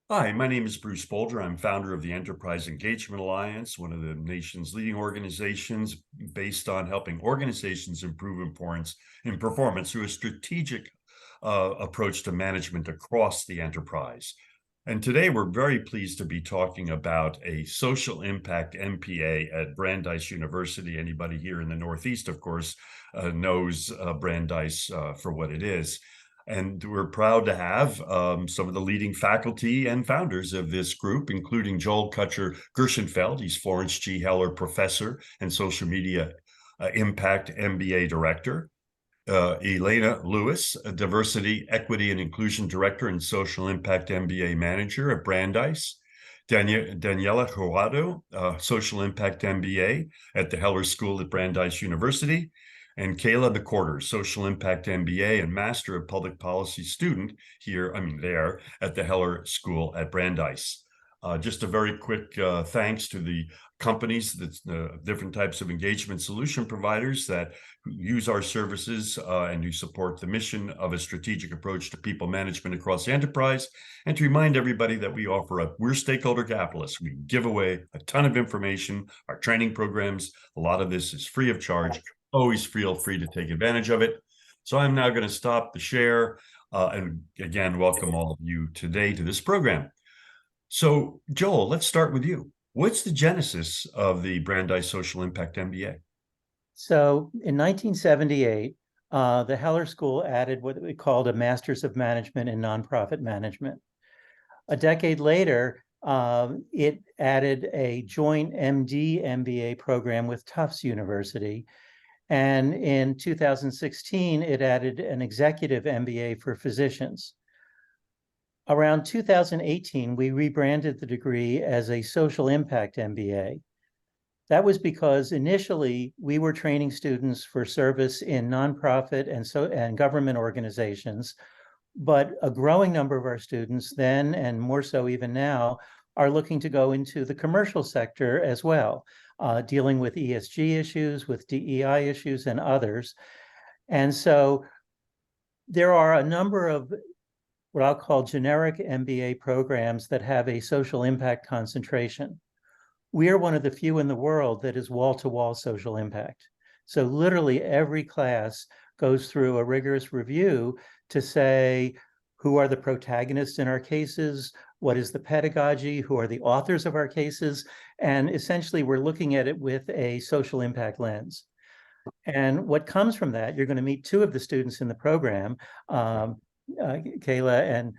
Hi, my name is Bruce Bolger. I'm founder of the Enterprise Engagement Alliance, one of the nation's leading organizations based on helping organizations improve in performance through a strategic approach to management across the enterprise. And today we're very pleased to be talking about a Social Impact MBA at Brandeis University. Anybody here in the Northeast, of course, knows Brandeis for what it is. And we're proud to have some of the leading faculty and founders of this group, including Joel Cutcher-Gershenfeld. He's Florence G. Heller Professor and Social Media Impact MBA Director. Elena Lewis, a Diversity, Equity, and Inclusion Director and Social Impact MBA Manager at Brandeis. Daniela Jurado, Social Impact MBA at the Heller School at Brandeis University. And Calah, McQuarters, Social Impact MBA and Master of Public Policy student there at the Heller School at Brandeis. Just a very quick thanks to the companies, different types of engagement solution providers that use our services and who support the mission of a strategic approach to people management across the enterprise. And to remind everybody that we're Stakeholder Capitalists. We give away a ton of information, our training programs. A lot of this is free of charge. Always feel free to take advantage of it. So I'm now going to stop the share and again, welcome all of you today to this program. So Joel, let's start with you. What's the genesis of the Brandeis Social Impact MBA? So in 1978, the Heller School added what we called a Masters of Management in Nonprofit Management. A decade later, it added a joint MD MBA program with Tufts University. And in 2016, it added an executive MBA for physicians. Around 2018, we rebranded the degree as a Social Impact MBA. That was because initially we were training students for service in nonprofit and government organizations, but a growing number of our students then, and more so even now, are looking to go into the commercial sector as well, dealing with ESG issues, with DEI issues, and others. And so there are a number of what I'll call generic MBA programs that have a social impact concentration. We are one of the few in the world that is wall-to-wall social impact. So literally every class goes through a rigorous review to say, who are the protagonists in our cases? What is the pedagogy? Who are the authors of our cases? And essentially, we're looking at it with a social impact lens. And what comes from that, you're going to meet two of the students in the program, Calah and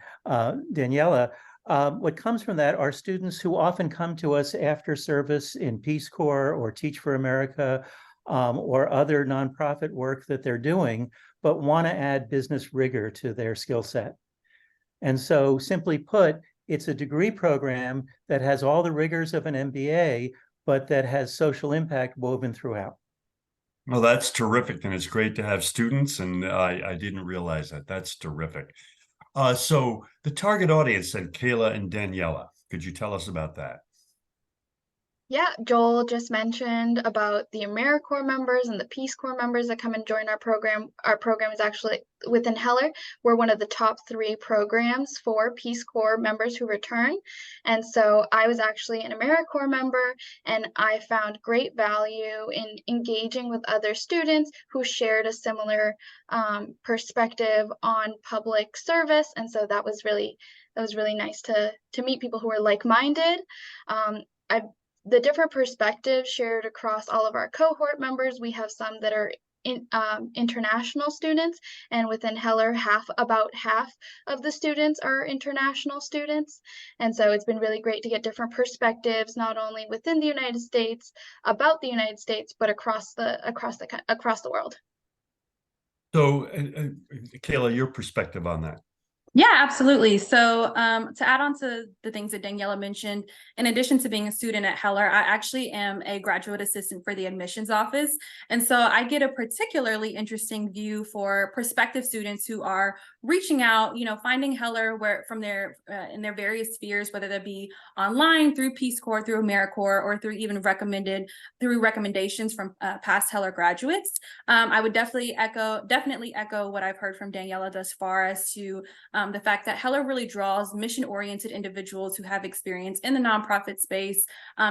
Daniela. What comes from that are students who often come to us after service in Peace Corps or Teach for America or other nonprofit work that they're doing, but want to add business rigor to their skill set. And so simply put, it's a degree program that has all the rigors of an MBA, but that has social impact woven throughout. Well, that's terrific. And it's great to have students. And I didn't realize that. That's terrific. So the target audience then, Calah and Daniela, could you tell us about that? Yeah, Joel just mentioned about the AmeriCorps members and the Peace Corps members that come and join our program. Our program is actually within Heller. We're one of the top 3 programs for Peace Corps members who return. And so I was actually an AmeriCorps member, and I found great value in engaging with other students who shared a similar perspective on public service. And so that was really nice to meet people who were like-minded. The different perspectives shared across all of our cohort members. We have some that are international students, and within Heller, about half of the students are international students. And so it's been really great to get different perspectives, not only within the United States about the United States, but across the world. So, Calah, your perspective on that? Yeah, absolutely. So to add on to the things that Daniela mentioned, in addition to being a student at Heller, I actually am a graduate assistant for the admissions office. And so I get a particularly interesting view for prospective students who are reaching out, finding Heller where from their in their various spheres, whether that be online, through Peace Corps, through AmeriCorps, or through even recommendations from past Heller graduates. I would definitely echo what I've heard from Daniela thus far as to the fact that Heller really draws mission-oriented individuals who have experience in the nonprofit space,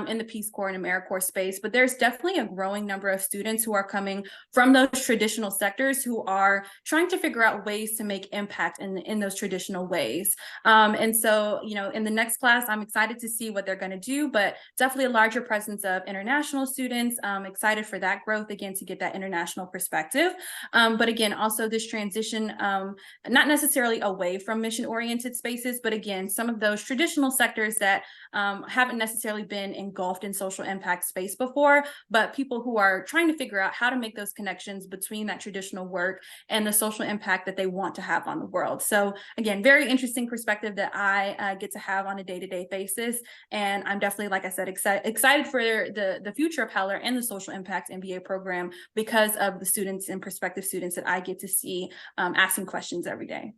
in the Peace Corps and AmeriCorps space, but there's definitely a growing number of students who are coming from those traditional sectors who are trying to figure out ways to make impact in those traditional ways. And so, in the next class, I'm excited to see what they're going to do, but definitely a larger presence of international students. Excited for that growth, again, to get that international perspective. But again, also this transition, not necessarily away from mission-oriented spaces, but again, some of those traditional sectors that haven't necessarily been engulfed in social impact space before, but people who are trying to figure out how to make those connections between that traditional work and the social impact that they want to have on the world. So again, very interesting perspective that I get to have on a day-to-day basis. And I'm definitely, like I said, excited for the future of Heller and the Social Impact MBA program because of the students and prospective students that I get to see asking questions every day.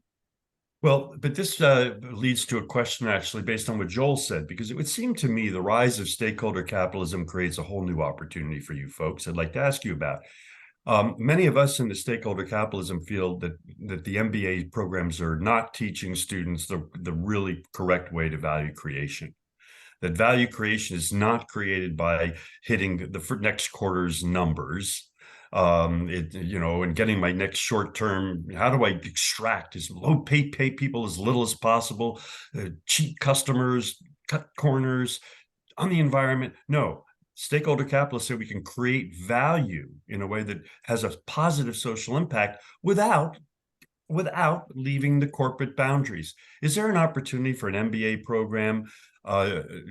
Well, but this leads to a question actually based on what Joel said, because it would seem to me the rise of stakeholder capitalism creates a whole new opportunity for you folks. I'd like to ask you about. Many of us in the stakeholder capitalism field that the MBA programs are not teaching students the really correct way to value creation. That value creation is not created by hitting the next quarter's numbers. And getting my next short term, how do I extract as low pay people as little as possible, cheat customers, cut corners on the environment? No, stakeholder capitalists say we can create value in a way that has a positive social impact without leaving the corporate boundaries. Is there an opportunity for an MBA program?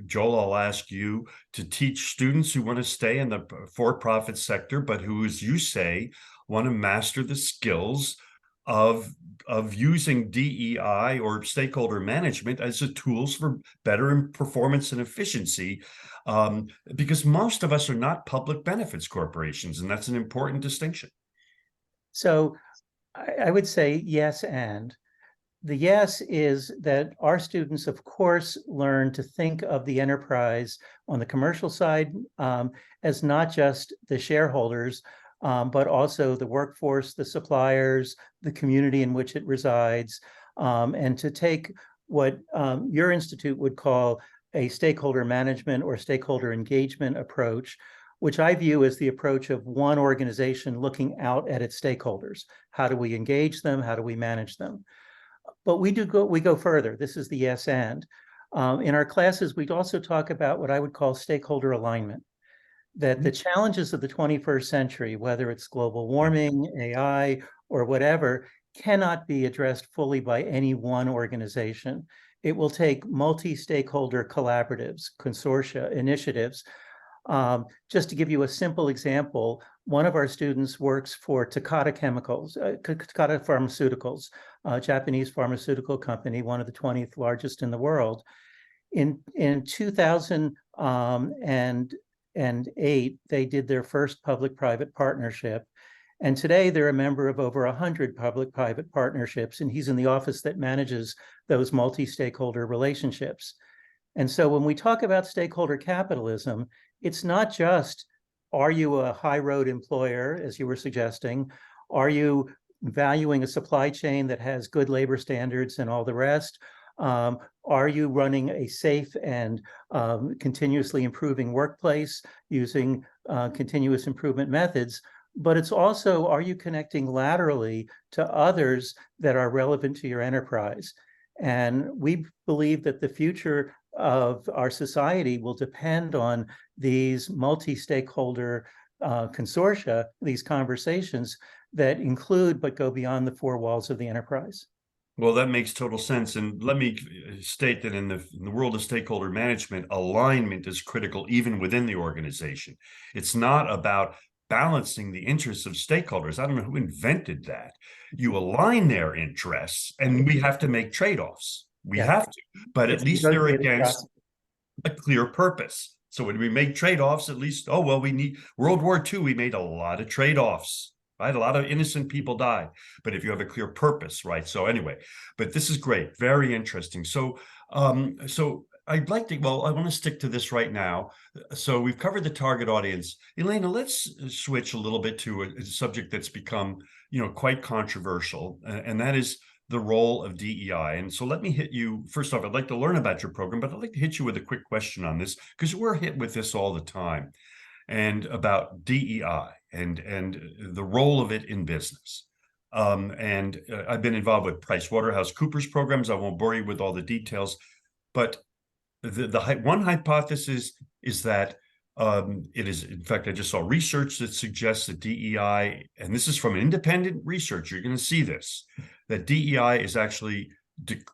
Joel, I'll ask you to teach students who want to stay in the for-profit sector, but who, as you say, want to master the skills of using DEI or stakeholder management as the tools for better performance and efficiency, because most of us are not public benefits corporations, and that's an important distinction. So I would say yes, and the yes is that our students, of course, learn to think of the enterprise on the commercial side as not just the shareholders, but also the workforce, the suppliers, the community in which it resides, and to take what your institute would call a stakeholder management or stakeholder engagement approach, which I view as the approach of one organization looking out at its stakeholders. How do we engage them? How do we manage them? But we go further. This is the yes and. In our classes, we'd also talk about what I would call stakeholder alignment, that the challenges of the 21st century, whether it's global warming, AI, or whatever, cannot be addressed fully by any one organization. It will take multi-stakeholder collaboratives, consortia, initiatives. Just to give you a simple example, one of our students works for Takata Pharmaceuticals, a Japanese pharmaceutical company, one of the 20th largest in the world. In 2008, they did their first public-private partnership. And today they're a member of over 100 public-private partnerships, and he's in the office that manages those multi-stakeholder relationships. And so when we talk about stakeholder capitalism, it's not just, are you a high road employer, as you were suggesting? Are you valuing a supply chain that has good labor standards and all the rest? Are you running a safe and continuously improving workplace using continuous improvement methods? But it's also, are you connecting laterally to others that are relevant to your enterprise? And we believe that the future of our society will depend on these multi-stakeholder consortia, these conversations that include but go beyond the four walls of the enterprise. Well, that makes total sense. And let me state that in the world of stakeholder management, alignment is critical even within the organization. It's not about balancing the interests of stakeholders. I don't know who invented that. You align their interests, and we have to make trade-offs. We have to, but at least they're against a clear purpose. So when we make trade-offs, at least, we need World War II, we made a lot of trade-offs. I had a lot of innocent people die, but if you have a clear purpose, right? So anyway, but this is great, very interesting. So I'd like to, well, I want to stick to this right now. So we've covered the target audience. Elena, let's switch a little bit to a subject that's become, quite controversial, and that is the role of DEI. And so let me hit you, first off, I'd like to learn about your program, but I'd like to hit you with a quick question on this, because we're hit with this all the time, and about DEI and the role of it in business. I've been involved with PricewaterhouseCoopers programs. I won't bore you with all the details, but the one hypothesis is that it is, in fact, I just saw research that suggests that DEI, and this is from independent research, you're going to see this, that DEI is actually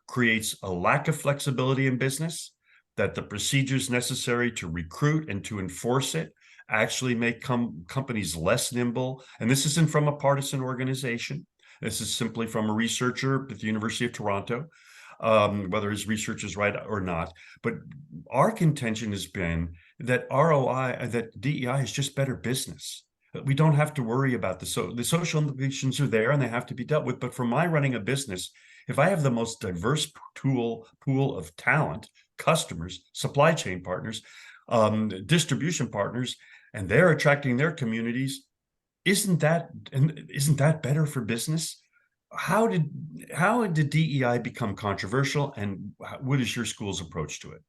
creates a lack of flexibility in business, that the procedures necessary to recruit and to enforce it actually make companies less nimble. And this isn't from a partisan organization. This is simply from a researcher at the University of Toronto, whether his research is right or not. But our contention has been that that DEI is just better business. We don't have to worry about the social implications are there and they have to be dealt with. But for my running a business, if I have the most diverse pool of talent, customers, supply chain partners, distribution partners, and they're attracting their communities, isn't that better for business? How did DEI become controversial, and what is your school's approach to it?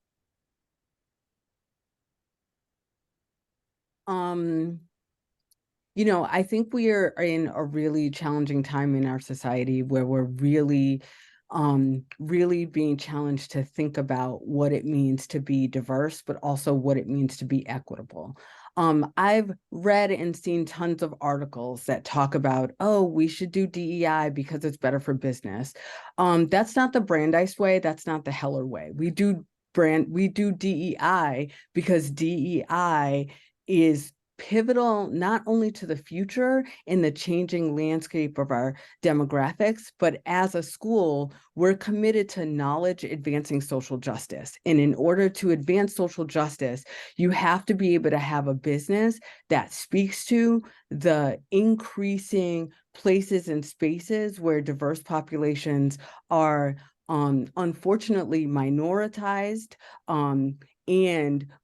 I think we are in a really challenging time in our society where we're really being challenged to think about what it means to be diverse, but also what it means to be equitable. I've read and seen tons of articles that talk about, oh, we should do DEI because it's better for business. That's not the Brandeis way. That's not the Heller way. We do DEI because DEI is pivotal not only to the future in the changing landscape of our demographics, but as a school, we're committed to knowledge advancing social justice. And in order to advance social justice, you have to be able to have a business that speaks to the increasing places and spaces where diverse populations are unfortunately minoritized,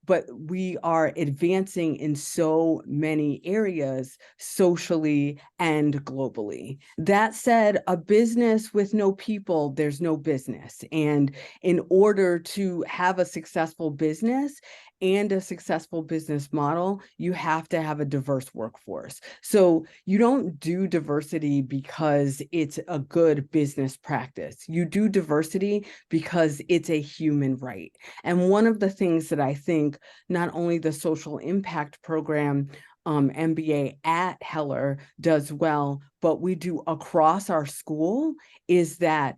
but we are advancing in so many areas socially and globally. That said, a business with no people, there's no business. And in order to have a successful business and a successful business model, you have to have a diverse workforce. So you don't do diversity because it's a good business practice. You do diversity because it's a human right. And one of the things that I think not only the Social Impact Program MBA at Heller does well, but we do across our school is that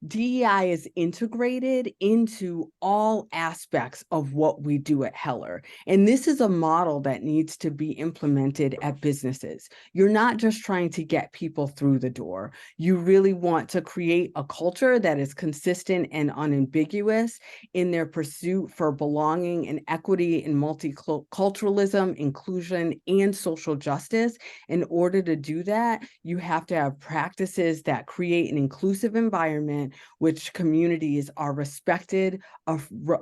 DEI is integrated into all aspects of what we do at Heller. And this is a model that needs to be implemented at businesses. You're not just trying to get people through the door. You really want to create a culture that is consistent and unambiguous in their pursuit for belonging and equity and multiculturalism, inclusion, and social justice. In order to do that, you have to have practices that create an inclusive environment which communities are respected,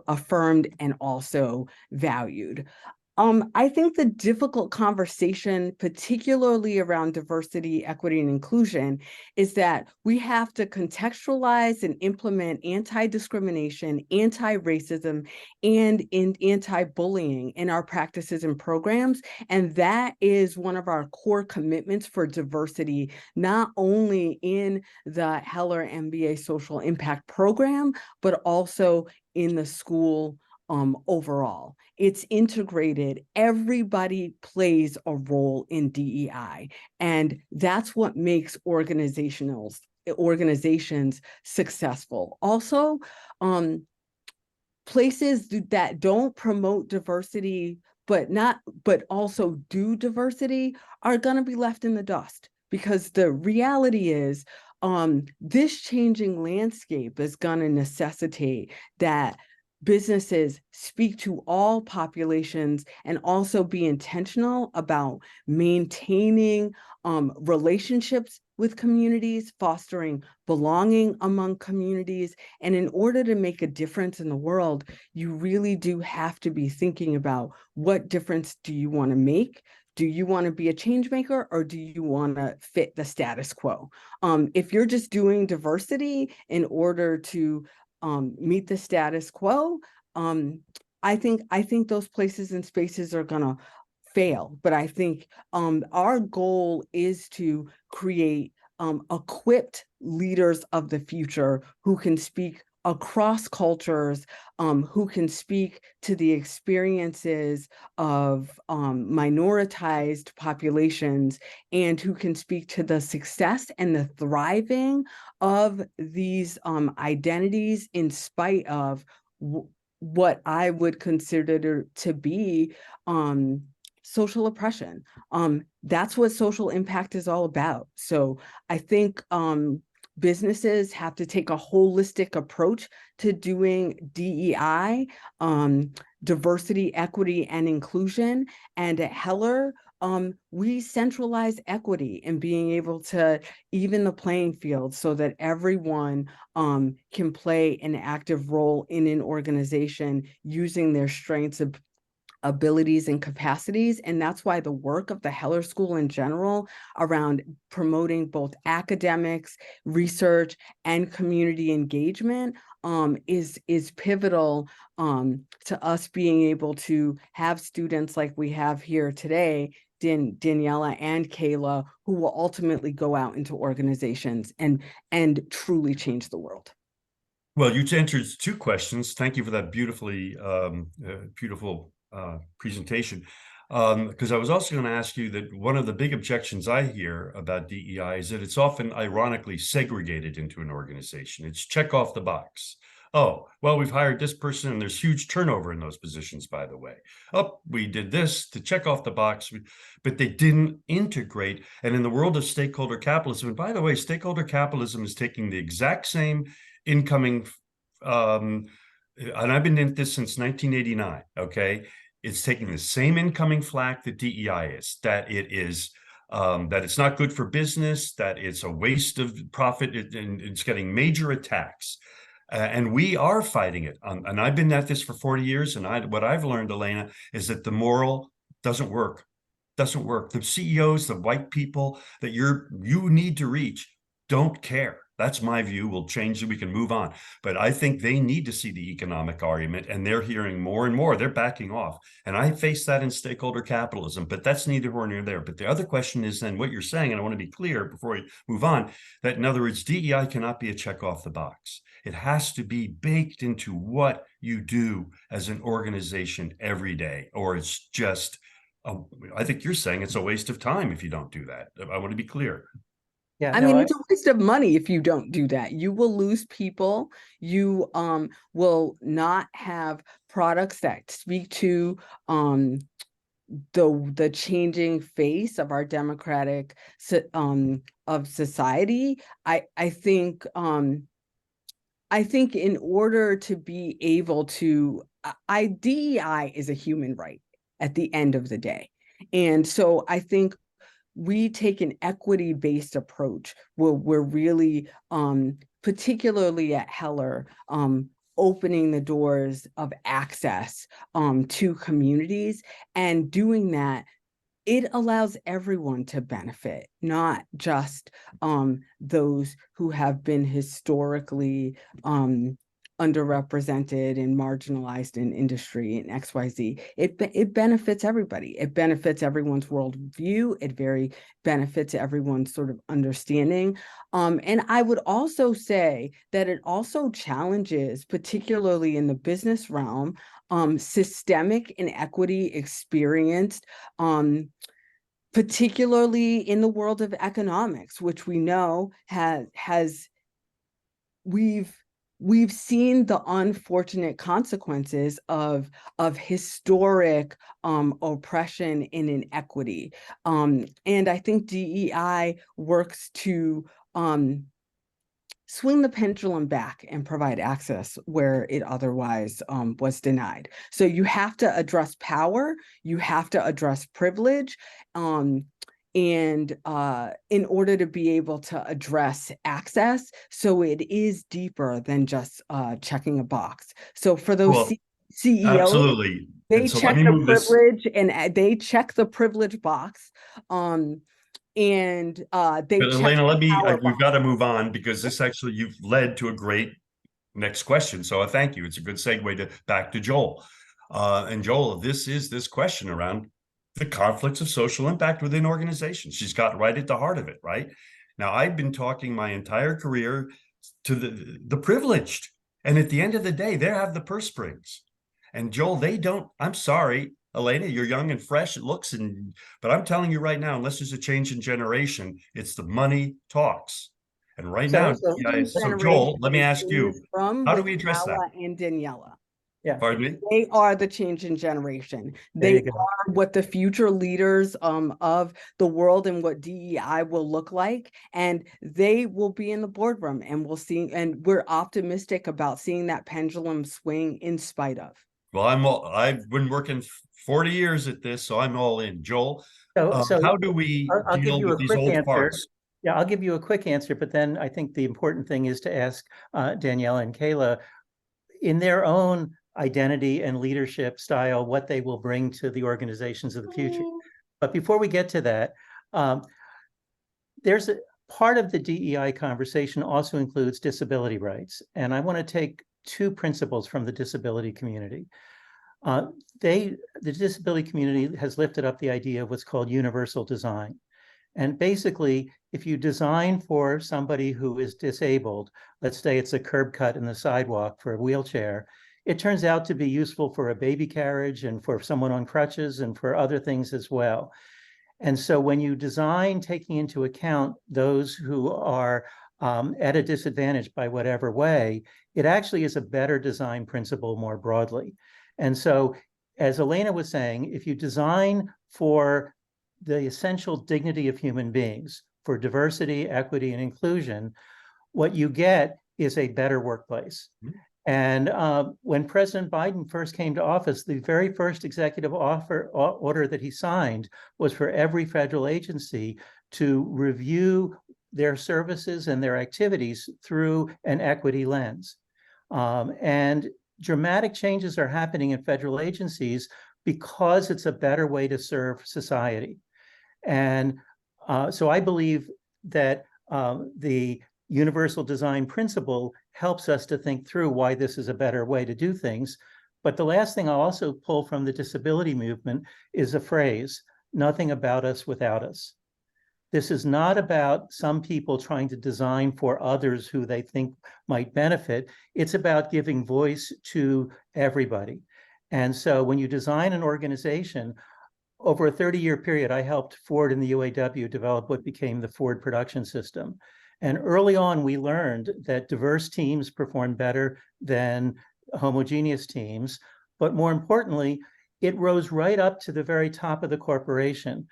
affirmed, and also valued. I think the difficult conversation, particularly around diversity, equity, and inclusion, is that we have to contextualize and implement anti-discrimination, anti-racism, and anti-bullying in our practices and programs. And that is one of our core commitments for diversity, not only in the Heller MBA Social Impact Program, but also in the school overall. It's integrated. Everybody plays a role in DEI, and that's what makes organizations successful. Also, places that don't promote diversity but also do diversity are going to be left in the dust, because the reality is this changing landscape is going to necessitate that businesses speak to all populations and also be intentional about maintaining relationships with communities, fostering belonging among communities. And in order to make a difference in the world, you really do have to be thinking about what difference do you want to make? Do you want to be a change maker, or do you want to fit the status quo? If you're just doing diversity in order to meet the status quo, I think those places and spaces are gonna fail. But I think our goal is to create equipped leaders of the future who can speak across cultures, who can speak to the experiences of minoritized populations, and who can speak to the success and the thriving of these identities in spite of what I would consider to be social oppression. That's what social impact is all about. So I think businesses have to take a holistic approach to doing DEI, diversity, equity, and inclusion. And at Heller, we centralize equity and being able to even the playing field so that everyone can play an active role in an organization using their strengths, abilities, and capacities. And that's why the work of the Heller School in general around promoting both academics, research, and community engagement is pivotal to us being able to have students like we have here today, Daniela and Calah, who will ultimately go out into organizations and truly change the world. Well, you answered two questions. Thank you for that beautiful presentation. Because I was also going to ask you that one of the big objections I hear about DEI is that it's often ironically segregated into an organization. It's check off the box. Oh, well, we've hired this person and there's huge turnover in those positions, by the way. Oh, we did this to check off the box, but they didn't integrate. And in the world of stakeholder capitalism, and by the way, stakeholder capitalism is taking the exact same incoming, and I've been in this since 1989, okay? It's taking the same incoming flack that DEI is, that it's not good for business, that it's a waste of profit, and it's getting major attacks. And we are fighting it. And I've been at this for 40 years. And what I've learned, Elena, is that the moral doesn't work. Doesn't work. The CEOs, the white people that you need to reach don't care. That's my view. We'll change it. We can move on. But I think they need to see the economic argument, and they're hearing more and more. They're backing off. And I face that in stakeholder capitalism, but that's neither here nor there. But the other question is then what you're saying, and I want to be clear before we move on, that in other words, DEI cannot be a check off the box. It has to be baked into what you do as an organization every day, or it's just, I think you're saying it's a waste of time if you don't do that. I want to be clear. Yeah, I mean, it's a waste of money if you don't do that. You will lose people. You will not have products that speak to the changing face of our democratic of society. I think in order to be able to, DEI is a human right at the end of the day. And so I think we take an equity-based approach where we're really, particularly at Heller, opening the doors of access to communities. And doing that, it allows everyone to benefit, not just those who have been historically underrepresented and marginalized in industry and XYZ. It benefits everybody. It benefits everyone's worldview. It benefits everyone's sort of understanding. And I would also say that it also challenges, particularly in the business realm, systemic inequity experienced, particularly in the world of economics, which we know we've seen the unfortunate consequences of historic oppression and inequity. And I think DEI works to swing the pendulum back and provide access where it otherwise was denied. So you have to address power, you have to address privilege, and in order to be able to address access, so it is deeper than just checking a box. So for those Well, CEOs, absolutely. they And so check let me the move this. privilege and they check the privilege box. They But check Elena, the power we've box. got to move on, because this actually, you've led to a great next question. So I thank you. It's a good segue to back to Joel. And Joel, this question around the conflicts of social impact within organizations. She's got right at the heart of it, right? Now, I've been talking my entire career to the privileged. And at the end of the day, they have the purse strings. And Joel, they don't. I'm sorry, Elena, you're young and fresh, it looks, but I'm telling you right now, unless there's a change in generation, it's the money talks. And right now, guys, so Joel, let me ask you, how do we address that? Calah and Daniela. Yeah. Pardon me? They are the change in generation. There you They go. are what the future leaders of the world and what DEI will look like. And they will be in the boardroom, and we'll see, and we're optimistic about seeing that pendulum swing in spite of. Well, I've been working 40 years at this, so I'm all in. Joel, So how do we I'll give deal you with a these quick old answer. parts? Yeah, I'll give you a quick answer, but then I think the important thing is to ask Daniela and Calah, in their own identity and leadership style, what they will bring to the organizations of the future. But before we get to that, there's a part of the DEI conversation also includes disability rights. And I want to take two principles from the disability community. The disability community has lifted up the idea of what's called universal design. And basically, if you design for somebody who is disabled, let's say it's a curb cut in the sidewalk for a wheelchair, it turns out to be useful for a baby carriage and for someone on crutches and for other things as well. And so when you design taking into account those who are at a disadvantage by whatever way, it actually is a better design principle more broadly. And so, as Elena was saying, if you design for the essential dignity of human beings, for diversity, equity, and inclusion, what you get is a better workplace. And when President Biden first came to office, the very first executive order that he signed was for every federal agency to review their services and their activities through an equity lens. And dramatic changes are happening in federal agencies because it's a better way to serve society. And so I believe that the universal design principle helps us to think through why this is a better way to do things. But the last thing I'll also pull from the disability movement is a phrase, nothing about us without us. This is not about some people trying to design for others who they think might benefit. It's about giving voice to everybody. And so when you design an organization, over a 30-year period, I helped Ford and the UAW develop what became the Ford Production System. And early on, we learned that diverse teams perform better than homogeneous teams. But more importantly, it rose right up to the very top of the corporation.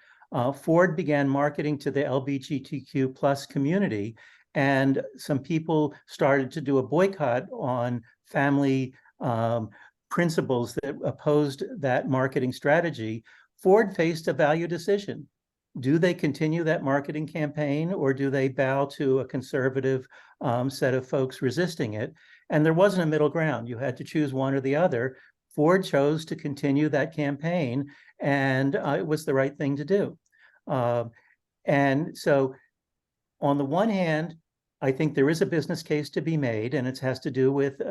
Ford began marketing to the LGBTQ plus community, and some people started to do a boycott on family principles that opposed that marketing strategy. Ford faced a value decision. Do they continue that marketing campaign, or do they bow to a conservative set of folks resisting it? And there wasn't a middle ground. You had to choose one or the other. Ford chose to continue that campaign, and it was the right thing to do. And so on the one hand, I think there is a business case to be made, and it has to do with,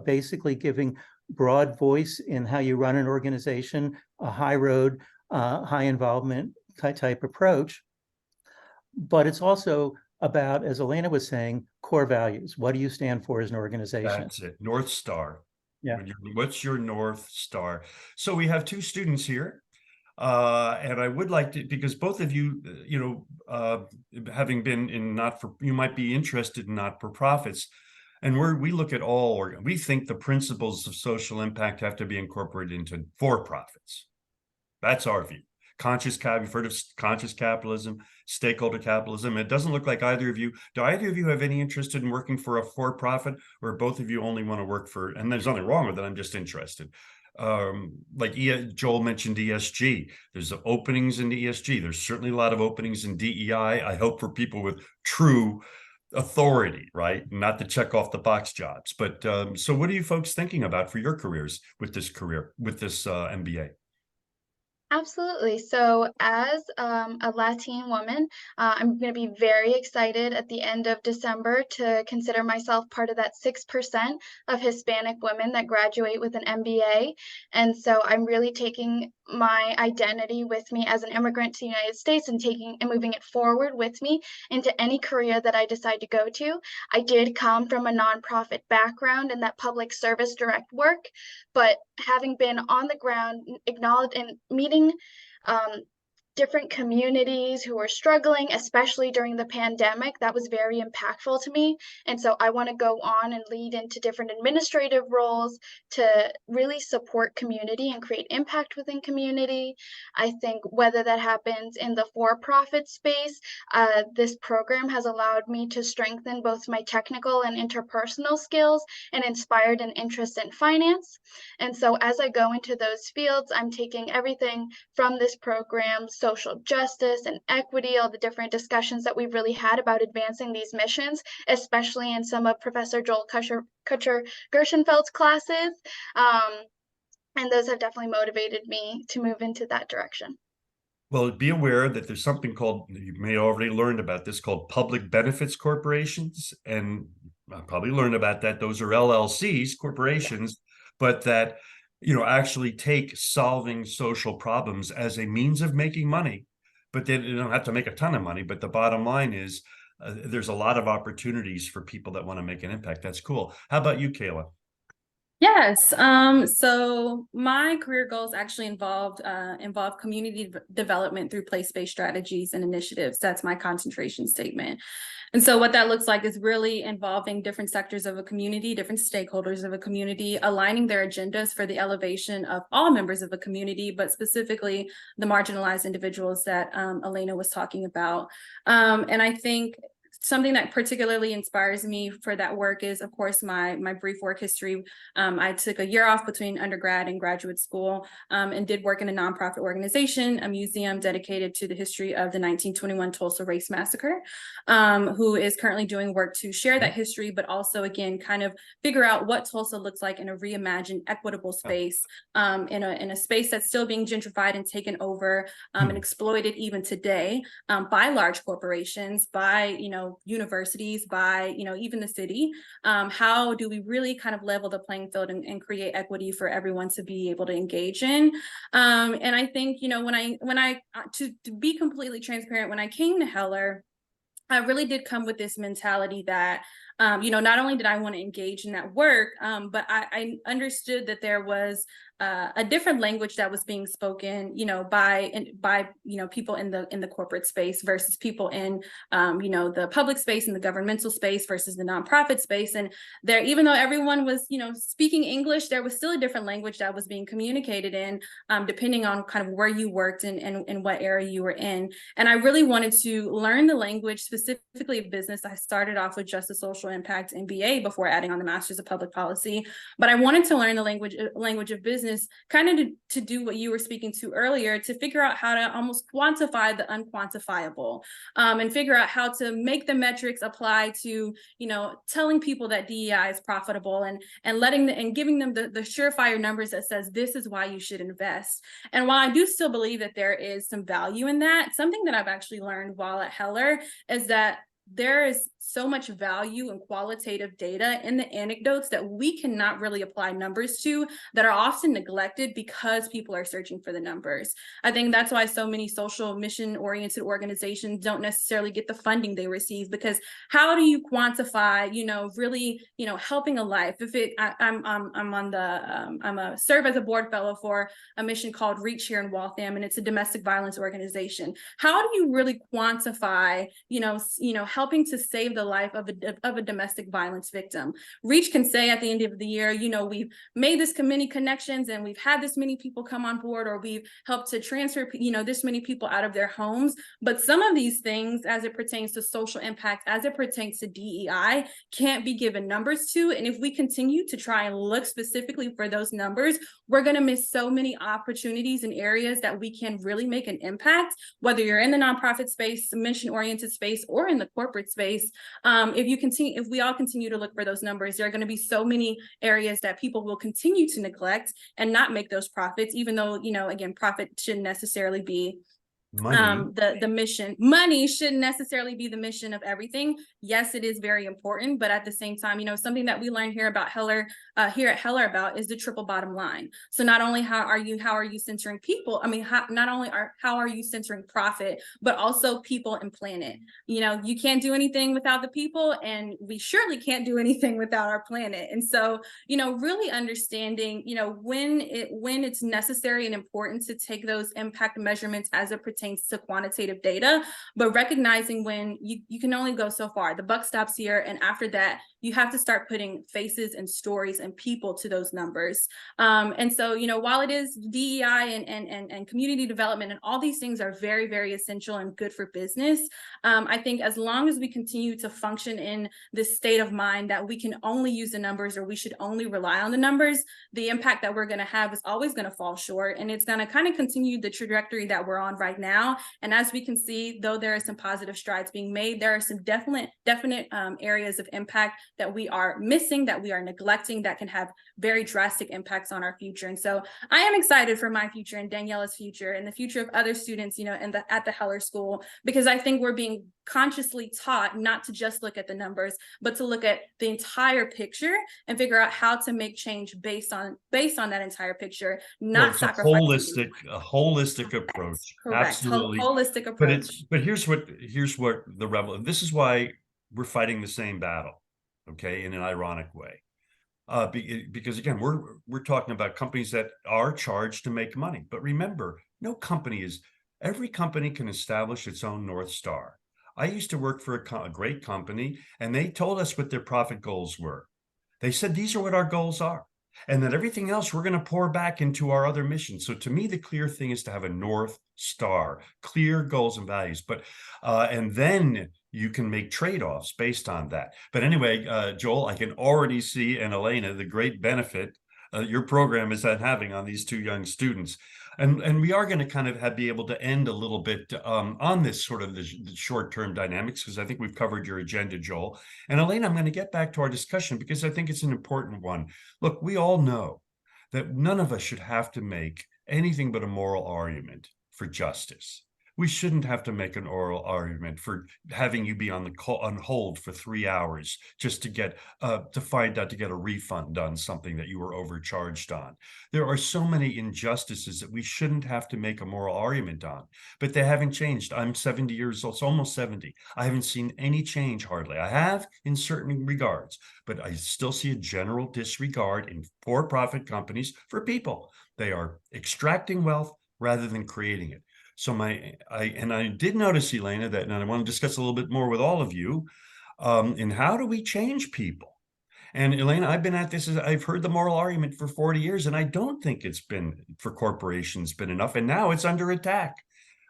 basically giving broad voice in how you run an organization, a high road, high involvement type approach. But it's also about, as Elena was saying, core values. What do you stand for as an organization? That's it. North Star. Yeah. What's your North Star? So we have two students here. And I would like to, because both of you, having been in you might be interested in not-for-profits. And we look at we think the principles of social impact have to be incorporated into for-profits. That's our view. you've heard of conscious capitalism, stakeholder capitalism. It doesn't look like either of you. Do either of you have any interest in working for a for-profit, or both of you only want to work for, and there's nothing wrong with it, I'm just interested. Like Joel mentioned ESG. There's openings in ESG. There's certainly a lot of openings in DEI. I hope for people with true authority, right? Not to check off the box jobs. But so what are you folks thinking about for your careers with this MBA? Absolutely. So as a Latin woman, I'm going to be very excited at the end of December to consider myself part of that 6% of Hispanic women that graduate with an MBA. And so I'm really taking my identity with me as an immigrant to the United States and moving it forward with me into any career that I decide to go to. I did come from a nonprofit background and that public service direct work, but having been on the ground, acknowledged and meeting different communities who were struggling, especially during the pandemic, that was very impactful to me. And so I want to go on and lead into different administrative roles to really support community and create impact within community. I think whether that happens in the for-profit space, this program has allowed me to strengthen both my technical and interpersonal skills and inspired an interest in finance. And so as I go into those fields, I'm taking everything from this program, social justice and equity, all the different discussions that we've really had about advancing these missions, especially in some of Professor Joel Cutcher-Gershenfeld's classes. And those have definitely motivated me to move into that direction. Well, be aware that there's something called, you may have already learned about this, called public benefits corporations. And I probably learned about that. Those are LLCs, corporations, but that actually take solving social problems as a means of making money, but they don't have to make a ton of money. But the bottom line is there's a lot of opportunities for people that want to make an impact. That's cool. How about you, Calah? Yes. So my career goals actually involve community development through place-based strategies and initiatives. That's my concentration statement. And so what that looks like is really involving different sectors of a community, different stakeholders of a community, aligning their agendas for the elevation of all members of a community, but specifically the marginalized individuals that Elena was talking about. And I think something that particularly inspires me for that work is, of course, my brief work history. I took a year off between undergrad and graduate school and did work in a nonprofit organization, a museum dedicated to the history of the 1921 Tulsa Race Massacre, who is currently doing work to share that history, but also, again, kind of figure out what Tulsa looks like in a reimagined, equitable space, in a space that's still being gentrified and taken over and exploited even today by large corporations, by, universities, by, even the city. How do we really kind of level the playing field and create equity for everyone to be able to engage in? And I think, to be completely transparent, when I came to Heller, I really did come with this mentality that, not only did I want to engage in that work, but I understood that there was a different language that was being spoken, by people in the corporate space versus people in, the public space and the governmental space versus the nonprofit space. And there, even though everyone was, speaking English, there was still a different language that was being communicated in, depending on kind of where you worked and what area you were in. And I really wanted to learn the language specifically of business. I started off with just a Social Impact MBA before adding on the Masters of Public Policy, but I wanted to learn the language of business, kind of to do what you were speaking to earlier, to figure out how to almost quantify the unquantifiable, and figure out how to make the metrics apply to, telling people that DEI is profitable and giving them the surefire numbers that says this is why you should invest. And while I do still believe that there is some value in that, something that I've actually learned while at Heller is that there is so much value and qualitative data in the anecdotes that we cannot really apply numbers to, that are often neglected because people are searching for the numbers. I think that's why so many social mission-oriented organizations don't necessarily get the funding they receive, because how do you quantify, really, helping a life? I'm serve as a board fellow for a mission called Reach here in Waltham, and it's a domestic violence organization. How do you really quantify, helping to save save the life of a domestic violence victim. Reach can say at the end of the year, you know, we've made this many connections and we've had this many people come on board, or we've helped to transfer, you know, this many people out of their homes. But some of these things, as it pertains to social impact, as it pertains to DEI, can't be given numbers to. And if we continue to try and look specifically for those numbers, we're going to miss so many opportunities in areas that we can really make an impact, whether you're in the nonprofit space, mission-oriented space, or in the corporate space. If we all continue to look for those numbers, there are going to be so many areas that people will continue to neglect and not make those profits, even though, you know, again, profit shouldn't necessarily be the mission. Money shouldn't necessarily be the mission of everything. Yes, it is very important, but at the same time, you know, something that we learn here about Heller, here at Heller about is the triple bottom line. So not only how are you centering people? I mean, how are you centering profit, but also people and planet? You know, you can't do anything without the people, and we surely can't do anything without our planet. And so, you know, really understanding, you know, when it's necessary and important to take those impact measurements as it pertains to quantitative data, but recognizing when you can only go so far. The buck stops here, and after that, you have to start putting faces and stories and people to those numbers. And so, you know, while it is DEI and community development and all these things are very, very essential and good for business, I think as long as we continue to function in this state of mind that we can only use the numbers, or we should only rely on the numbers, the impact that we're going to have is always going to fall short, and it's going to kind of continue the trajectory that we're on right now. And as we can see, though there are some positive strides being made, there are some definite areas of impact that we are missing, that we are neglecting, that can have very drastic impacts on our future. And so I am excited for my future and Daniela's future and the future of other students, you know, at the Heller School, because I think we're being consciously taught not to just look at the numbers, but to look at the entire picture and figure out how to make change based on that entire picture, not sacrificing. A holistic approach. Correct. Absolutely. Holistic approach. But here's what the rebel. This is why we're fighting the same battle, okay, in an ironic way. Because again, we're talking about companies that are charged to make money. But remember, every company can establish its own North Star. I used to work for a great company, and they told us what their profit goals were. They said, these are what our goals are, and that everything else we're going to pour back into our other missions. So to me, the clear thing is to have a North Star, clear goals and values, but and then you can make trade-offs based on that. But anyway, Joel, I can already see, and Elena, the great benefit your program is having on these two young students. And we are going to kind of be able to end a little bit on this sort of the short-term dynamics, because I think we've covered your agenda, Joel. And Elena, I'm going to get back to our discussion because I think it's an important one. Look, we all know that none of us should have to make anything but a moral argument for justice. We shouldn't have to make an oral argument for having you be on hold for 3 hours just to get to get a refund on something that you were overcharged on. There are so many injustices that we shouldn't have to make a moral argument on, but they haven't changed. I'm 70 years old, so almost 70. I haven't seen any change hardly. I have in certain regards, but I still see a general disregard in for-profit companies for people. They are extracting wealth rather than creating it. So I did notice, Elena, that, and I want to discuss a little bit more with all of you, in how do we change people? And Elena, I've been at this, I've heard the moral argument for 40 years, and I don't think it's been, for corporations, been enough. And now it's under attack.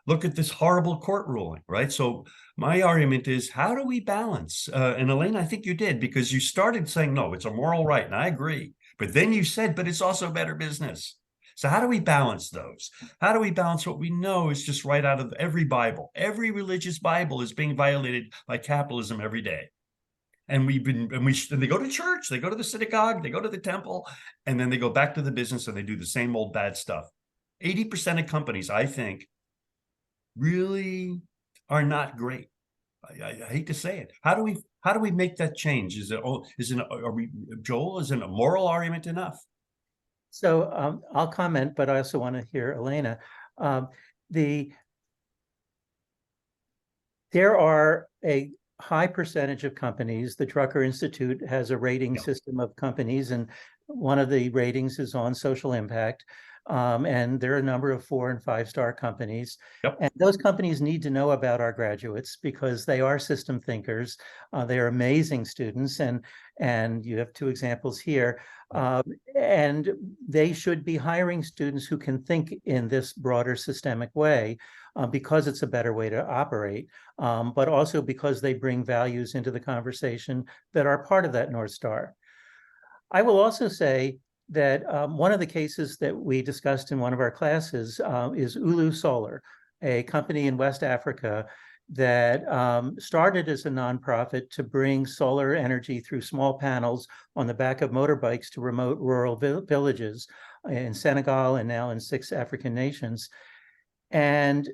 Look at this horrible court ruling, right? So my argument is, how do we balance? And Elena, I think you did, because you started saying, no, it's a moral right, and I agree. But then you said, but it's also better business. So how do we balance those? How do we balance what we know is just right out of every Bible? Every religious Bible is being violated by capitalism every day. And they go to church, they go to the synagogue, they go to the temple, and then they go back to the business and they do the same old bad stuff. 80% of companies, I think, really are not great. I hate to say it. How do we make that change? Joel, isn't a moral argument enough? So I'll comment, but I also want to hear Elena. There are a high percentage of companies. The Drucker Institute has a rating system of companies, and one of the ratings is on social impact. And there are a number of 4- and 5-star companies. Yep. And those companies need to know about our graduates because they are system thinkers. They are amazing students. And you have 2 examples here. And they should be hiring students who can think in this broader systemic way because it's a better way to operate, but also because they bring values into the conversation that are part of that North Star. I will also say that one of the cases that we discussed in one of our classes is Ulu Solar, a company in West Africa that started as a nonprofit to bring solar energy through small panels on the back of motorbikes to remote rural villages in Senegal and now in 6 African nations. And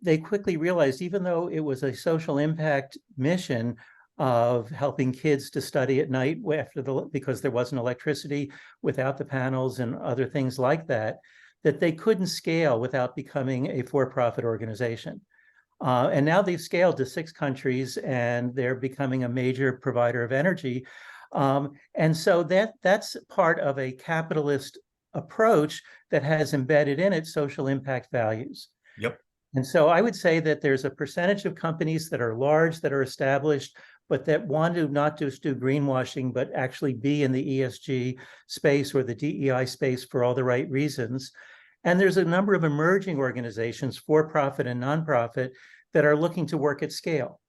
they quickly realized, even though it was a social impact mission of helping kids to study at night because there wasn't electricity without the panels and other things like that, that they couldn't scale without becoming a for-profit organization. And now they've scaled to 6 countries and they're becoming a major provider of energy. And so that's part of a capitalist approach that has embedded in it social impact values. Yep. And so I would say that there's a percentage of companies that are large, that are established, but that want to not just do greenwashing, but actually be in the ESG space or the DEI space for all the right reasons. And there's a number of emerging organizations, for-profit and nonprofit, that are looking to work at scale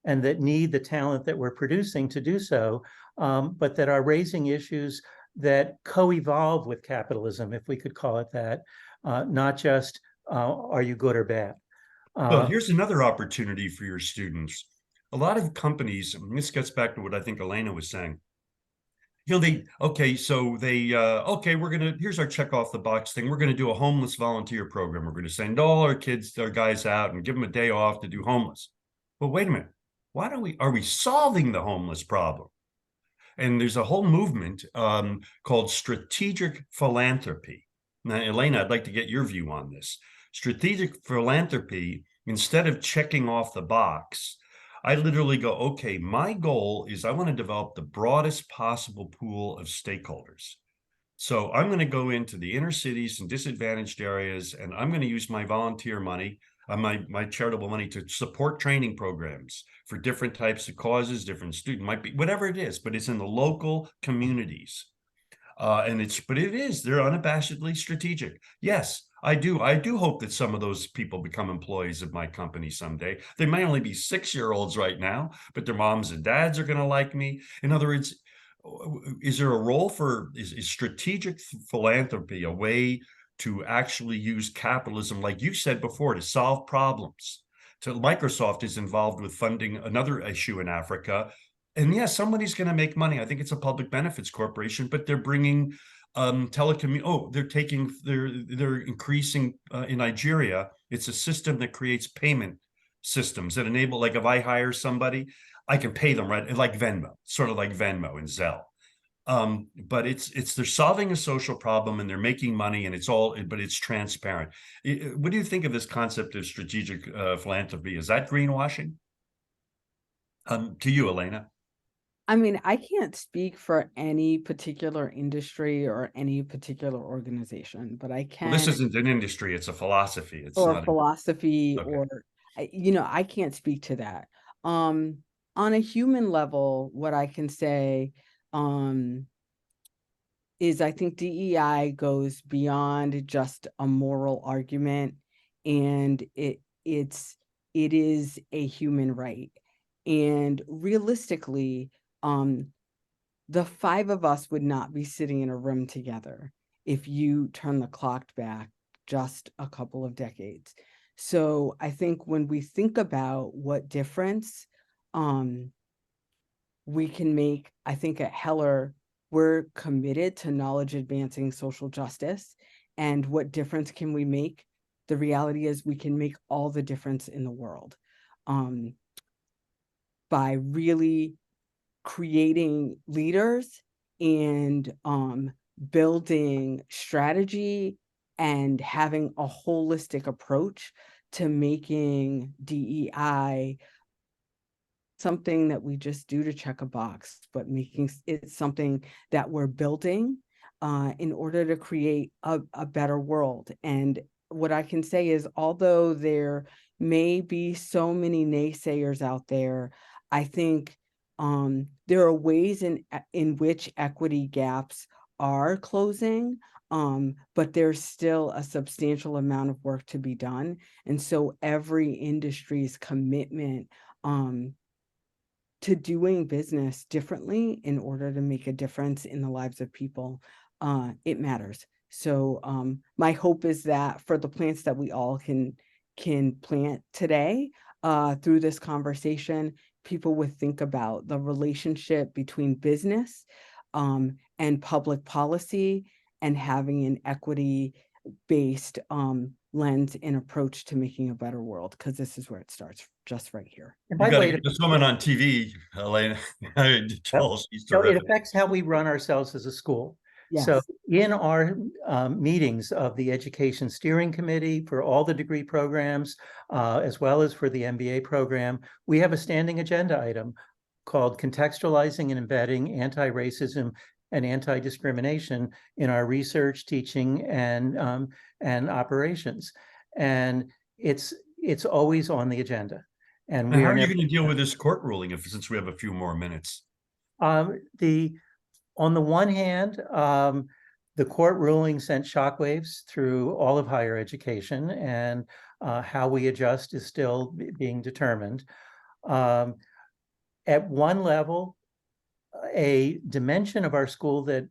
and that need the talent that we're producing to do so, but that are raising issues that co-evolve with capitalism, if we could call it that, not just are you good or bad? Well, here's another opportunity for your students. A lot of companies, and this gets back to what I think Elena was saying. Here's our check off the box thing. We're going to do a homeless volunteer program. We're going to send all our guys out and give them a day off to do homeless. But wait a minute, are we solving the homeless problem? And there's a whole movement called strategic philanthropy. Now, Elena, I'd like to get your view on this. Strategic philanthropy, instead of checking off the box, I literally go, okay, my goal is I want to develop the broadest possible pool of stakeholders. So I'm going to go into the inner cities and disadvantaged areas, and I'm going to use my volunteer money, my charitable money, to support training programs for different types of causes, different students, might be whatever it is, but it's in the local communities. They're unabashedly strategic. Yes, I do hope that some of those people become employees of my company someday. They may only be 6-year-olds right now, but their moms and dads are going to like me. In other words, is there a role is strategic philanthropy a way to actually use capitalism, like you said before, to solve problems? Microsoft is involved with funding another issue in Africa. And yes, somebody's going to make money. I think it's a public benefits corporation, but they're bringing they're increasing in Nigeria. It's a system that creates payment systems that enable, like if I hire somebody, I can pay them right, like Venmo, sort of like Venmo and Zelle. But they're solving a social problem and they're making money, and but it's transparent. What do you think of this concept of strategic philanthropy? Is that greenwashing? To you, Elena. I mean, I can't speak for any particular industry or any particular organization, but I can. Well, this isn't an industry; it's a philosophy. It's or not philosophy, okay. or I can't speak to that. On a human level, what I can say is I think DEI goes beyond just a moral argument, and it is a human right. And realistically, the 5 of us would not be sitting in a room together if you turn the clock back just a couple of decades. So I think when we think about what difference we can make, I think at Heller, we're committed to knowledge advancing social justice. And what difference can we make? The reality is we can make all the difference in the world by really creating leaders and building strategy and having a holistic approach to making DEI something that we just do to check a box, but making it something that we're building in order to create a better world. And what I can say is, although there may be so many naysayers out there, I think there are ways in which equity gaps are closing, but there's still a substantial amount of work to be done. And so every industry's commitment to doing business differently in order to make a difference in the lives of people, it matters. So my hope is that for the plants that we all can plant today, through this conversation, people would think about the relationship between business and public policy, and having an equity-based lens and approach to making a better world, because this is where it starts, just right here. And You by the got to way, get this woman on TV, Elena. Joel, she's so it terrific. affects how we run ourselves as a school. Yes. So in our meetings of the Education Steering Committee for all the degree programs, as well as for the MBA program, we have a standing agenda item called Contextualizing and Embedding Anti-Racism and Anti-Discrimination in Our Research, Teaching, and Operations. And it's always on the agenda. And Now, we how are are you never going to deal with this court ruling since we have a few more minutes? On the one hand, the court ruling sent shockwaves through all of higher education, and how we adjust is still being determined. At one level, a dimension of our school that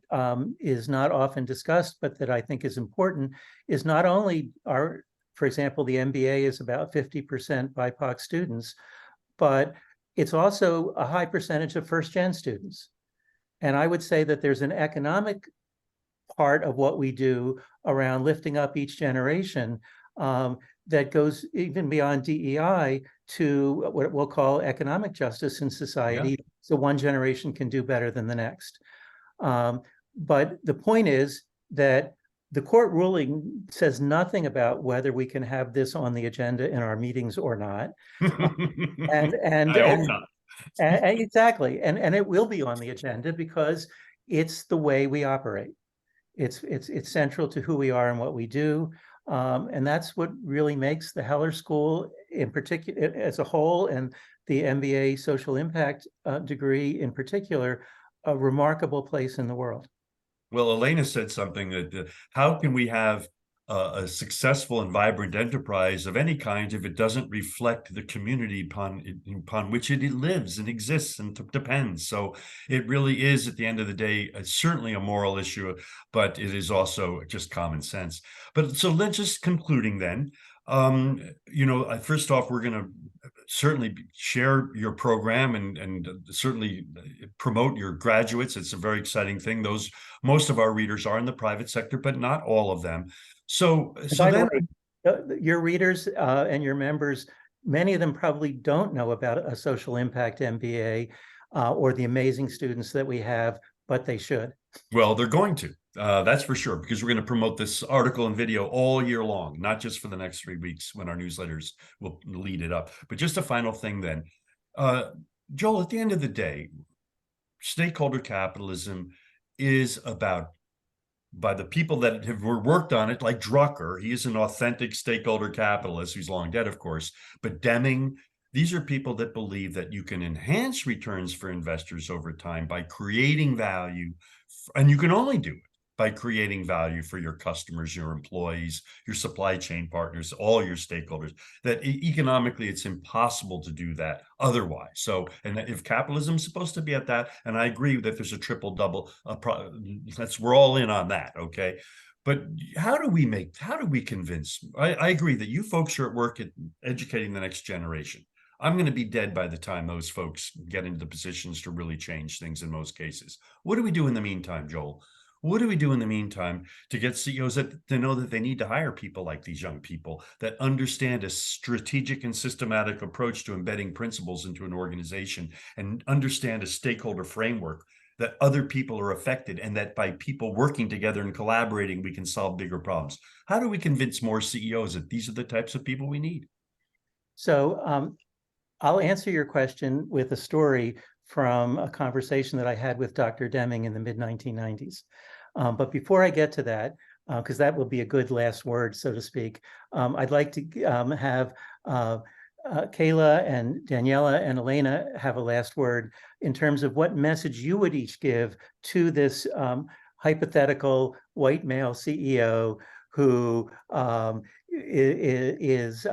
is not often discussed, but that I think is important, is not only for example, the MBA is about 50% BIPOC students, but it's also a high percentage of first-gen students. And I would say that there's an economic part of what we do around lifting up each generation that goes even beyond DEI to what we'll call economic justice in society. Yeah. So one generation can do better than the next. But the point is that the court ruling says nothing about whether we can have this on the agenda in our meetings or not. I hope not. Exactly, and it will be on the agenda because it's the way we operate. It's central to who we are and what we do, and that's what really makes the Heller School in particular, as a whole, and the MBA Social Impact degree in particular, a remarkable place in the world. Well, Elena said something that how can we have a successful and vibrant enterprise of any kind if it doesn't reflect the community upon which it lives and exists and depends. So it really is, at the end of the day, certainly a moral issue, but it is also just common sense. But so let's just concluding then. First off, we're going to certainly share your program and certainly promote your graduates. It's a very exciting thing. Most of our readers are in the private sector, but not all of them. So then, your readers and your members, many of them probably don't know about a social impact MBA or the amazing students that we have, but they should. Well, they're going to. That's for sure, because we're going to promote this article and video all year long, not just for the next 3 weeks when our newsletters will lead it up. But just a final thing then. Joel, at the end of the day, stakeholder capitalism is about, by the people that have worked on it, like Drucker, he is an authentic stakeholder capitalist who's long dead, of course, but Deming, these are people that believe that you can enhance returns for investors over time by creating value, and you can only do it by creating value for your customers, your employees, your supply chain partners, all your stakeholders, that economically it's impossible to do that otherwise. So, and if capitalism is supposed to be at that, and I agree that there's a triple double, we're all in on that, okay? But how do we convince? I agree that you folks are at work at educating the next generation. I'm going to be dead by the time those folks get into the positions to really change things in most cases. What do we do in the meantime, Joel? What do we do in the meantime to get CEOs to know that they need to hire people like these young people that understand a strategic and systematic approach to embedding principles into an organization and understand a stakeholder framework, that other people are affected and that by people working together and collaborating, we can solve bigger problems? How do we convince more CEOs that these are the types of people we need? So I'll answer your question with a story from a conversation that I had with Dr. Deming in the mid-1990s. But before I get to that, because that will be a good last word, so to speak, I'd like to have Calah and Daniela and Elena have a last word in terms of what message you would each give to this hypothetical white male CEO who is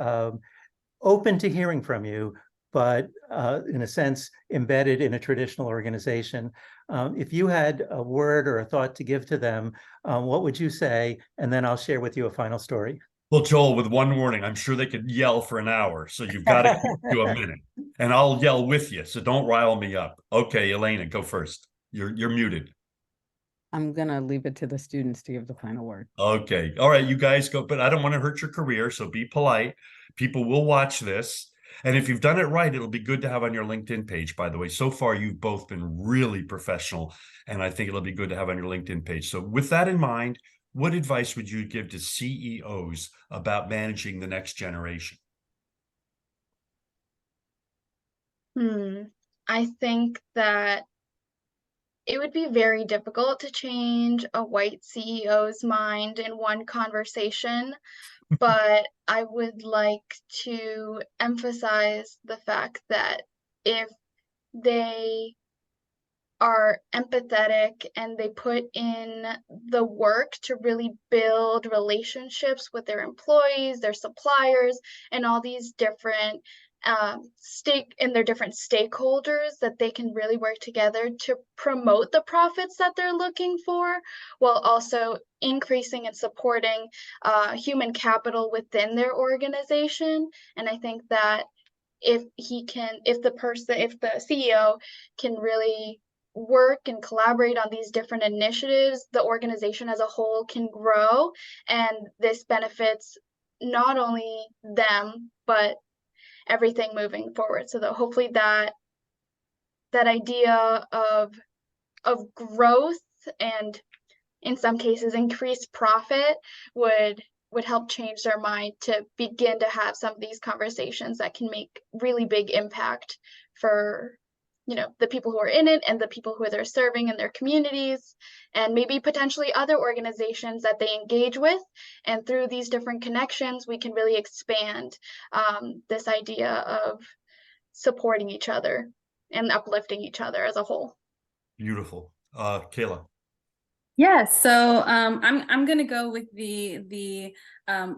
open to hearing from you, but in a sense, embedded in a traditional organization. If you had a word or a thought to give to them, what would you say? And then I'll share with you a final story. Well, Joel, with one warning, I'm sure they could yell for an hour, so you've got to keep to a minute. And I'll yell with you, so don't rile me up. Okay, Elena, go first. You're muted. I'm going to leave it to the students to give the final word. Okay. All right, you guys go, but I don't want to hurt your career, so be polite. People will watch this. And if you've done it right, it'll be good to have on your LinkedIn page, by the way. So far, you've both been really professional, and I think it'll be good to have on your LinkedIn page. So with that in mind, what advice would you give to CEOs about managing the next generation? I think that it would be very difficult to change a white CEO's mind in one conversation, but I would like to emphasize the fact that if they are empathetic and they put in the work to really build relationships with their employees, their suppliers, and all these different different stakeholders, that they can really work together to promote the profits that they're looking for, while also increasing and supporting human capital within their organization. And I think that if the CEO can really work and collaborate on these different initiatives, the organization as a whole can grow, and this benefits not only them but everything moving forward. So that hopefully that idea of growth and in some cases increased profit would help change their mind to begin to have some of these conversations that can make really big impact for the people who are in it and the people who they're serving in their communities, and maybe potentially other organizations that they engage with. And through these different connections, we can really expand this idea of supporting each other and uplifting each other as a whole. Beautiful. Calah. Yes, so I'm gonna go with the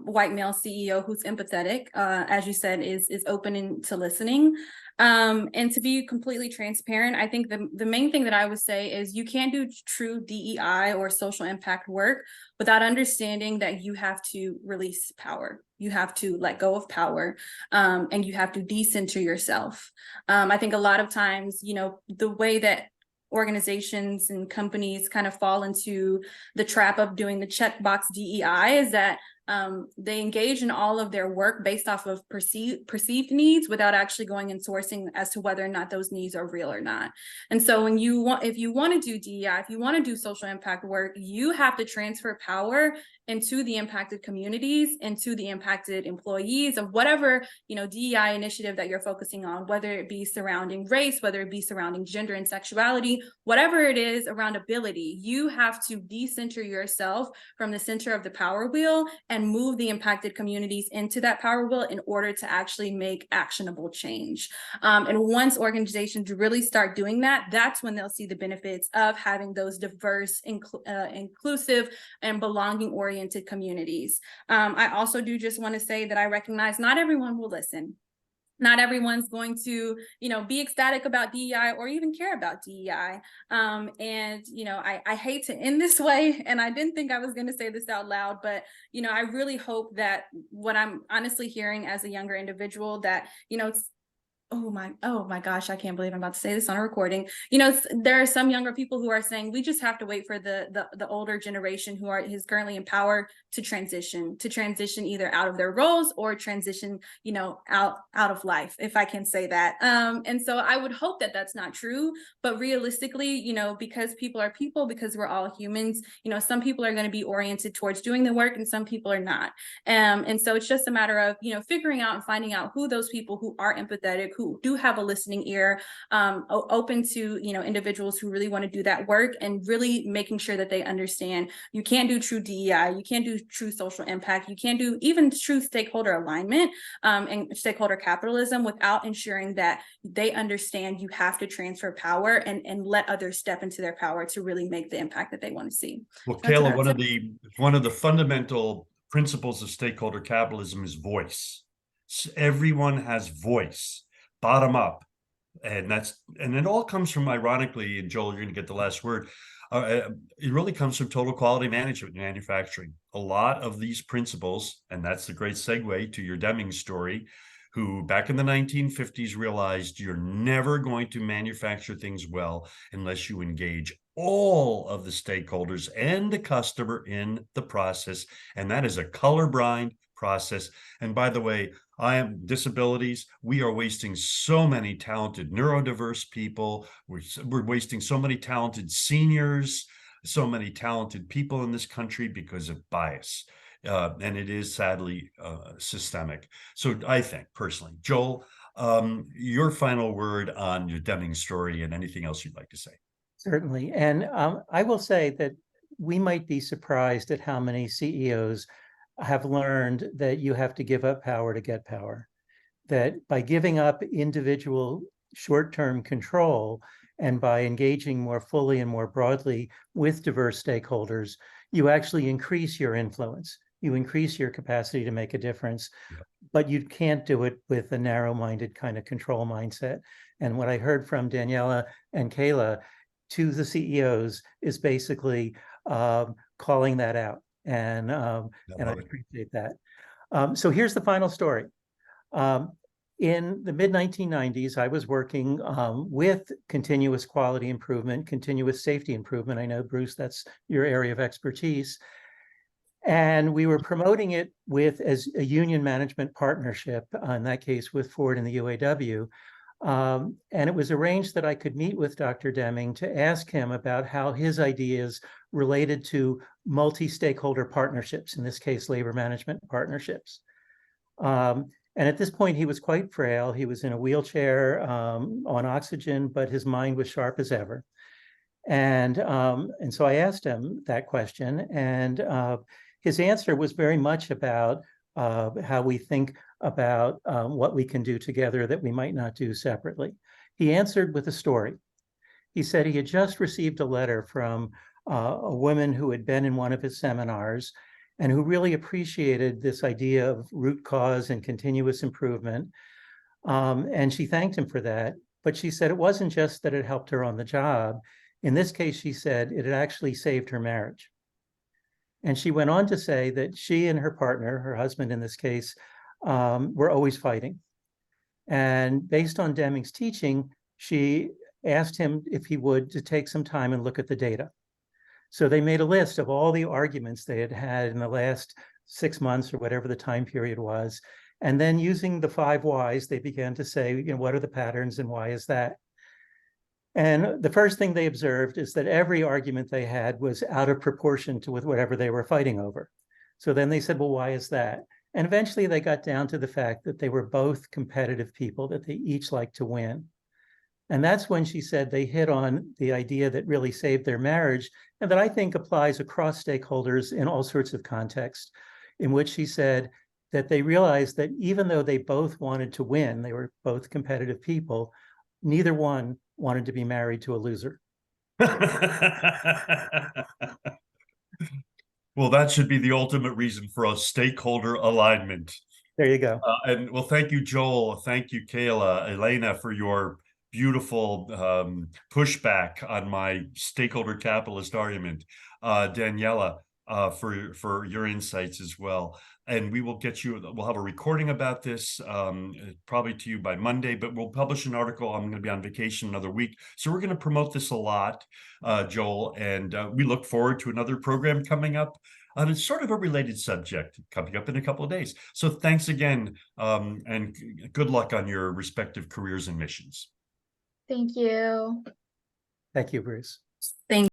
white male CEO who's empathetic, as you said, is open to listening. And to be completely transparent, I think the main thing that I would say is you can't do true DEI or social impact work without understanding that you have to release power. You have to let go of power, and you have to decenter yourself. I think a lot of times, the way that organizations and companies kind of fall into the trap of doing the checkbox DEI is that they engage in all of their work based off of perceived needs without actually going and sourcing as to whether or not those needs are real or not. And so if you want to do DEI, if you want to do social impact work, you have to transfer power into the impacted communities, into the impacted employees of whatever, DEI initiative that you're focusing on, whether it be surrounding race, whether it be surrounding gender and sexuality, whatever it is around ability, you have to decenter yourself from the center of the power wheel and move the impacted communities into that power wheel in order to actually make actionable change. And once organizations really start doing that, that's when they'll see the benefits of having those diverse, inclusive, and belonging-oriented communities. I also do just want to say that I recognize not everyone will listen. Not everyone's going to, be ecstatic about DEI or even care about DEI. And, I hate to end this way, and I didn't think I was going to say this out loud, but, I really hope that what I'm honestly hearing as a younger individual that, oh my gosh, I can't believe I'm about to say this on a recording. There are some younger people who are saying we just have to wait for the older generation who is currently in power to transition either out of their roles or transition, out of life, if I can say that. And so I would hope that that's not true, but realistically, because people are people, because we're all humans, some people are going to be oriented towards doing the work and some people are not. And so it's just a matter of, figuring out and finding out who those people who are empathetic, who do have a listening ear, open to, individuals who really want to do that work, and really making sure that they understand you can't do true DEI, you can't do true social impact, you can't do even true stakeholder alignment and stakeholder capitalism without ensuring that they understand you have to transfer power and let others step into their power to really make the impact that they want to see. Well, That's what Calah, I'd say. one of the fundamental principles of stakeholder capitalism is voice. Everyone has voice, bottom up, and it all comes from, ironically, and Joel, you're going to get the last word. It really comes from total quality management and manufacturing. A lot of these principles, and that's the great segue to your Deming story, who back in the 1950s realized you're never going to manufacture things well unless you engage all of the stakeholders and the customer in the process. And that is a colorblind process. And by the way, disabilities, we are wasting so many talented neurodiverse people. We're wasting so many talented seniors, so many talented people in this country because of bias. And it is sadly systemic. So I think personally, Joel, your final word on your Deming story and anything else you'd like to say. Certainly. And I will say that we might be surprised at how many CEOs have learned that you have to give up power to get power. That by giving up individual short-term control and by engaging more fully and more broadly with diverse stakeholders, you actually increase your influence. You increase your capacity to make a difference, but you can't do it with a narrow-minded kind of control mindset. And what I heard from Daniela and Calah to the CEOs is basically calling that out. And I appreciate that. So here's the final story. In the mid-1990s, I was working with continuous quality improvement, continuous safety improvement. I know, Bruce, that's your area of expertise. And we were promoting it as a union management partnership, in that case with Ford and the UAW. And it was arranged that I could meet with Dr. Deming to ask him about how his ideas related to multi-stakeholder partnerships, in this case, labor management partnerships. And at this point, he was quite frail. He was in a wheelchair on oxygen, but his mind was sharp as ever. And so I asked him that question, and his answer was very much about how we think about what we can do together that we might not do separately. He answered with a story. He said he had just received a letter from a woman who had been in one of his seminars and who really appreciated this idea of root cause and continuous improvement. And she thanked him for that. But she said it wasn't just that it helped her on the job. In this case, she said it had actually saved her marriage. And she went on to say that she and her partner, her husband in this case, were always fighting. And based on Deming's teaching, she asked him if he would to take some time and look at the data. So they made a list of all the arguments they had had in the last 6 months or whatever the time period was. And then using the 5 whys, they began to say, what are the patterns and why is that? And the first thing they observed is that every argument they had was out of proportion to with whatever they were fighting over. So then they said, well, why is that? And eventually they got down to the fact that they were both competitive people, that they each liked to win. And that's when she said they hit on the idea that really saved their marriage, and that I think applies across stakeholders in all sorts of contexts, in which she said that they realized that even though they both wanted to win, they were both competitive people, neither one wanted to be married to a loser. Well, that should be the ultimate reason for a stakeholder alignment. There you go. And well, thank you, Joel. Thank you, Calah, Elena, for your beautiful pushback on my stakeholder capitalist argument. Daniela, for your insights as well. And we will get you, we'll have a recording about this probably to you by Monday, but we'll publish an article. I'm going to be on vacation another week. So we're going to promote this a lot, Joel, and we look forward to another program coming up on sort of a related subject coming up in a couple of days. So thanks again, and good luck on your respective careers and missions. Thank you. Thank you, Bruce. Thank